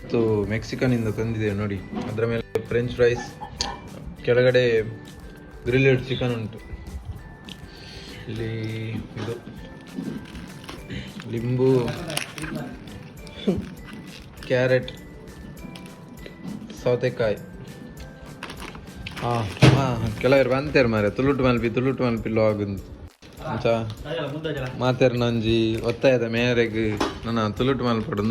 ಮತ್ತು ಮೆಕ್ಸಿಕನಿಂದ ತಂದಿದ್ದೇವೆ ನೋಡಿ. ಅದರ ಮೇಲೆ ಫ್ರೆಂಚ್ ಫ್ರೈಸ್, ಕೆಳಗಡೆ ಗ್ರಿಲ್ಲೆಡ್ ಚಿಕನ್ ಉಂಟು. ಇಲ್ಲಿ ಇದು ಲಿಂಬು, ಕ್ಯಾರೆಟ್, ಸೌತೆಕಾಯಿ. ಕೆಲವರು ಬಂತೇರು ಮಾರೆ ತುಳುಟು ಮಲ್ಪಿ ಲಾಗುಂದು ಅಂಚ ಮಾತೇರು ನಂಜಿ ಒತ್ತಾಯದ ಮೇರೆಗ್ ನನ್ನ ತುಳುಟು ಮಲ್ಪಡು.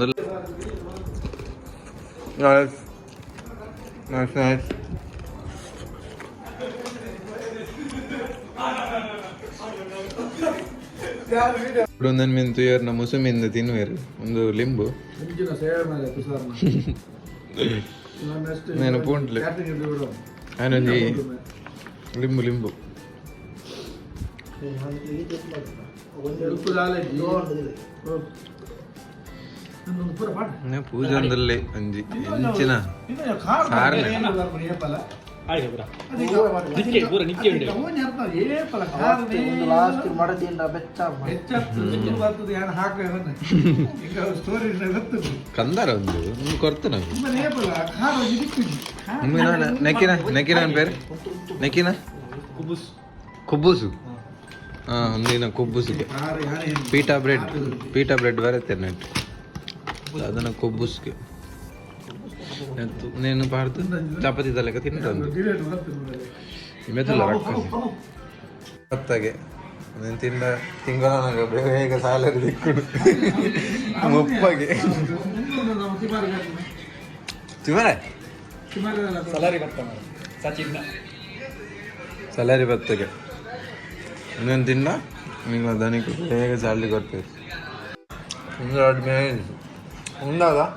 ಒಂದೊಂದು ಮಿಂತು ಇವ್ರನ್ನ ಮುಸುಮಿಂದ ತಿನ್ನುವೇರು. ಒಂದು ಲಿಂಬು నేను పూంట్లే ఆయన లింబు ಪೂಜೆ ಅಂದಲ್ಲೇ ಅಂಜಿ ಎಂಚಿನ ಸಾರನೆ ಕಂದಾರ ಒಂದು ಕೊರ್ತ ನೆಕ್ಕಿನ ಪೇರು ನೆಕ್ಕಿನ ಕುಬ್ಬುಸು. ಒಂದಿನ ಕುಬ್ಬುಸಿಗೆ ಪೀಟಾ ಬ್ರೆಡ್ ಬರುತ್ತೆ ನೆಟ್ ಅದನ್ನ ಕುಬ್ಬುಸ್ಗೆ నేను పాడుతూ చపాతీ తలక తింటాను మెతుల కొత్తಗೆ నేను ತಿಂಗಳ ಬೇಗ ಸಾಲರಿ ದಿಕ್ಕುಡು ಮುಪ್ಪಗೆ ಸಲಾರಿ ಬತ್ತಗೆ నేను తిన్నా మీకు దానికి ಬೇಗ ಸಾಲರಿ ಕೊಡ್ತೇವೆ. ఉండాలా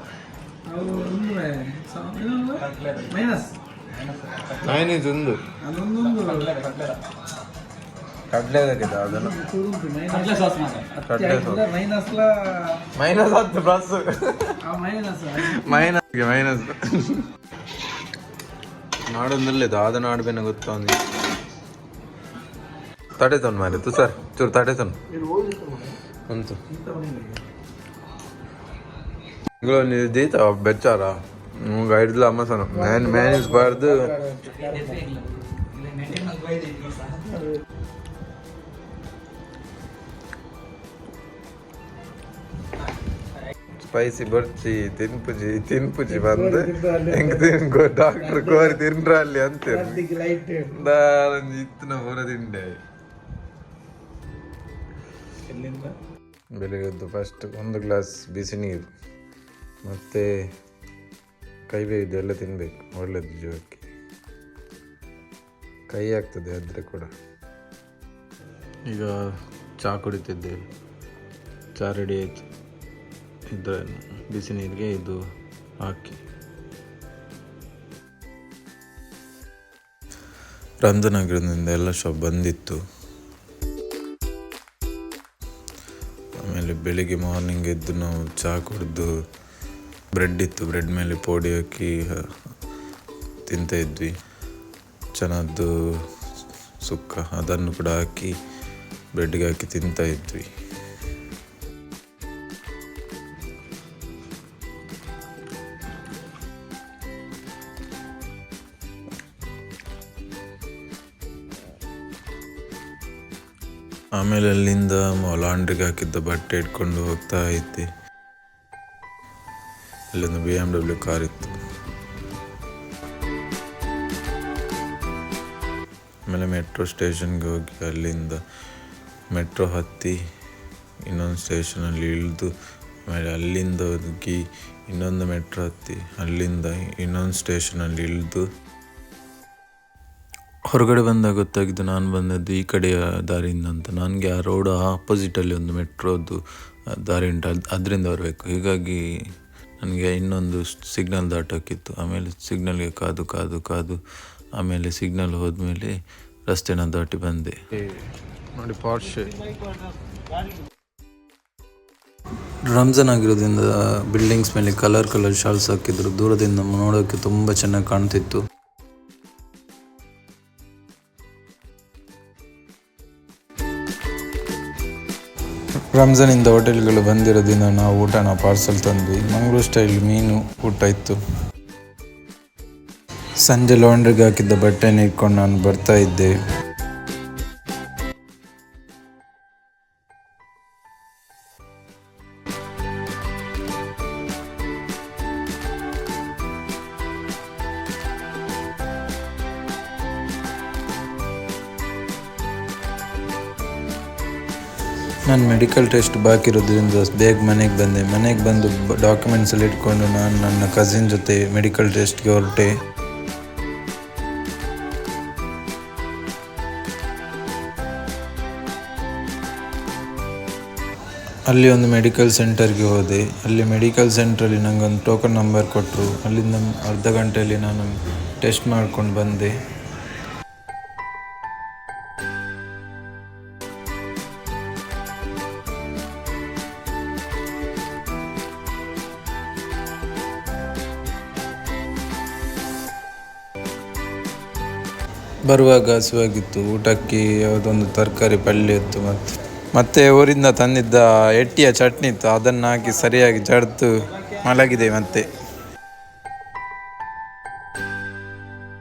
ಮೈನೀಸ್ ಉಂದು ಕಡ್ಲೆದಾಗಿದೆ ಅದನ್ನು ಮೈನಸ್ ಹತ್ತು ಬಸ್ ಮೈನಸ್ ನಾಡೊಂದಲ್ಲೇ ದಾದ ನಾಡ್ಬೇನ ಗೊತ್ತೊಂದು ತಡೆತೊಂದು ಮಾರೆ ತು ಸರ್ ಚೂರು ತಡೆತೊಂದು ಅಂತು ದೀತ ಬೆಚ್ಚಾರ ಐಡ್ಲ ಅಮ್ಮಸನ ಮ್ಯಾನೇಜ್ ಬಾರ್ದು ಸ್ಪೈಸಿ ಬರ್ಚಿ ತಿನ್ಪುಜಿ ಬಂದು ಹೆಂಗ್ ತಿನ್ಕೋ ಡಾಕ್ಟರ್ ಕೋರಿ ತಿನ್ರ ಅಲ್ಲಿ ಅಂತೀರಿ ಇತ್ತಿನ ಹೊರ ತಿಂಡೆ. ಬೆಳಿಗ್ಗೆ ಫಸ್ಟ್ ಒಂದು ಗ್ಲಾಸ್ ಬಿಸಿ ನೀರು ಮತ್ತು ಕೈ ಬೇಯ್ದು ಎಲ್ಲ ತಿನ್ನಬೇಕು, ಒಳ್ಳೆಯದು ಜೀವಕ್ಕೆ. ಕೈ ಆಗ್ತದೆ ಆದರೆ ಕೂಡ. ಈಗ ಚಹಾ ಕುಡಿತಿದ್ದೇವೆ. ಚಹಾ ರೆಡಿ ಆಯಿತು. ಇದನ್ನು ಬಿಸಿ ನೀರಿಗೆ ಇದು ಹಾಕಿ. ರಂಜನಗರದಿಂದ ಎಲ್ಲ ಶಾಪ್ ಬಂದಿತ್ತು. ಆಮೇಲೆ ಬೆಳಿಗ್ಗೆ ಮಾರ್ನಿಂಗ್ ಎದ್ದು ನಾವು ಚಹಾ ಕುಡಿದು ಬ್ರೆಡ್ ಇತ್ತು, ಬ್ರೆಡ್ ಮೇಲೆ ಪೋಡಿ ಹಾಕಿ ತಿಂತಾಯಿದ್ವಿ. ಚೆನ್ನಾದ್ದು ಸುಕ್ಕ ಅದನ್ನು ಕೂಡ ಹಾಕಿ ಬ್ರೆಡ್ಗೆ ಹಾಕಿ ತಿಂತಾಯಿದ್ವಿ. ಆಮೇಲೆ ಅಲ್ಲಿಂದ ಲಾಂಡ್ರಿಗೆ ಹಾಕಿದ್ದ ಬಟ್ಟೆ ಇಟ್ಕೊಂಡು ಹೋಗ್ತಾ ಇದ್ದೆ. ಅಲ್ಲೊಂದು BMW ಕಾರ್ ಇತ್ತು. ಆಮೇಲೆ ಮೆಟ್ರೋ ಸ್ಟೇಷನ್ಗೆ ಹೋಗಿ ಅಲ್ಲಿಂದ ಮೆಟ್ರೋ ಹತ್ತಿ ಇನ್ನೊಂದು ಸ್ಟೇಷನಲ್ಲಿ ಇಳಿದು, ಆಮೇಲೆ ಅಲ್ಲಿಂದ ಹೋಗಿ ಇನ್ನೊಂದು ಮೆಟ್ರೋ ಹತ್ತಿ ಅಲ್ಲಿಂದ ಇನ್ನೊಂದು ಸ್ಟೇಷನಲ್ಲಿ ಇಳಿದು ಹೊರಗಡೆ ಬಂದಾಗ ಗೊತ್ತಾಗಿದ್ದು ನಾನು ಬಂದದ್ದು ಈ ಕಡೆಯ ದಾರಿಯಿಂದ ಅಂತ. ನನಗೆ ಆ ರೋಡ್ ಆಪೋಸಿಟಲ್ಲಿ ಒಂದು ಮೆಟ್ರೋದು ದಾರಿ ಉಂಟು, ಅದರಿಂದ ಬರಬೇಕು. ಹೀಗಾಗಿ ನನಗೆ ಇನ್ನೊಂದು ಸಿಗ್ನಲ್ ದಾಟೋಕ್ಕಿತ್ತು. ಆಮೇಲೆ ಸಿಗ್ನಲ್ಗೆ ಕಾದು ಆಮೇಲೆ ಸಿಗ್ನಲ್ ಹೋದ್ಮೇಲೆ ರಸ್ತೆನ ದಾಟಿ ಬಂದೆ. ನೋಡಿ ಪಾರ್ಶೆ ರಂಜಾನ್ ಆಗಿರೋದ್ರಿಂದ ಬಿಲ್ಡಿಂಗ್ಸ್ ಮೇಲೆ ಕಲರ್ ಶಾಲ್ಸ್ ಹಾಕಿದ್ರು. ದೂರದಿಂದ ನೋಡೋಕ್ಕೆ ತುಂಬ ಚೆನ್ನಾಗಿ ಕಾಣ್ತಿತ್ತು. ರಂಜಾನಿಂದ ಹೋಟೆಲ್ಗಳು ಬಂದಿರೋ ದಿನ ನಾವು ಊಟನ ಪಾರ್ಸಲ್ ತಂದ್ವಿ. ಮಂಗಳೂರು ಸ್ಟೈಲ್ ಮೀನು ಊಟ ಇತ್ತು. ಸಂಜೆ ಲಾಂಡ್ರಿಗೆ ಹಾಕಿದ್ದ ಬಟ್ಟೆನ ಇಟ್ಕೊಂಡು ನಾನು ಬರ್ತಾ ಇದ್ದೆ. ನಾನು ಮೆಡಿಕಲ್ ಟೆಸ್ಟ್ ಬಾಕಿ ಇರೋದ್ರಿಂದ ಬೇಗ ಮನೆಗೆ ಬಂದೆ. ಮನೆಗೆ ಬಂದು ಡಾಕ್ಯುಮೆಂಟ್ಸ್ ಎಲ್ಲ ಇಟ್ಕೊಂಡು ನಾನು ನನ್ನ ಕಸಿನ್ ಜೊತೆ ಮೆಡಿಕಲ್ ಟೆಸ್ಟ್ಗೆ ಹೊರಟೆ. ಅಲ್ಲಿ ಒಂದು ಮೆಡಿಕಲ್ ಸೆಂಟರ್ಗೆ ಹೋದೆ. ಅಲ್ಲಿ ಮೆಡಿಕಲ್ ಸೆಂಟ್ರಲ್ಲಿ ನನಗೊಂದು ಟೋಕನ್ ನಂಬರ್ ಕೊಟ್ಟರು. ಅಲ್ಲಿಂದ ಅರ್ಧ ಗಂಟೆಯಲ್ಲಿ ನಾನು ಟೆಸ್ಟ್ ಮಾಡ್ಕೊಂಡು ಬಂದೆ. ಬರುವಾಗ ಹಸಿವಾಗಿತ್ತು. ಊಟಕ್ಕೆ ಯಾವುದೊಂದು ತರಕಾರಿ ಪಲ್ಯ ಇತ್ತು. ಮತ್ತೆ ಊರಿಂದ ತಂದಿದ್ದ ಎಟ್ಟಿಯ ಚಟ್ನಿ ಇತ್ತು. ಅದನ್ನು ಹಾಕಿ ಸರಿಯಾಗಿ ಜಡ್ದು ಮಲಗಿದೆ ಮತ್ತೆ.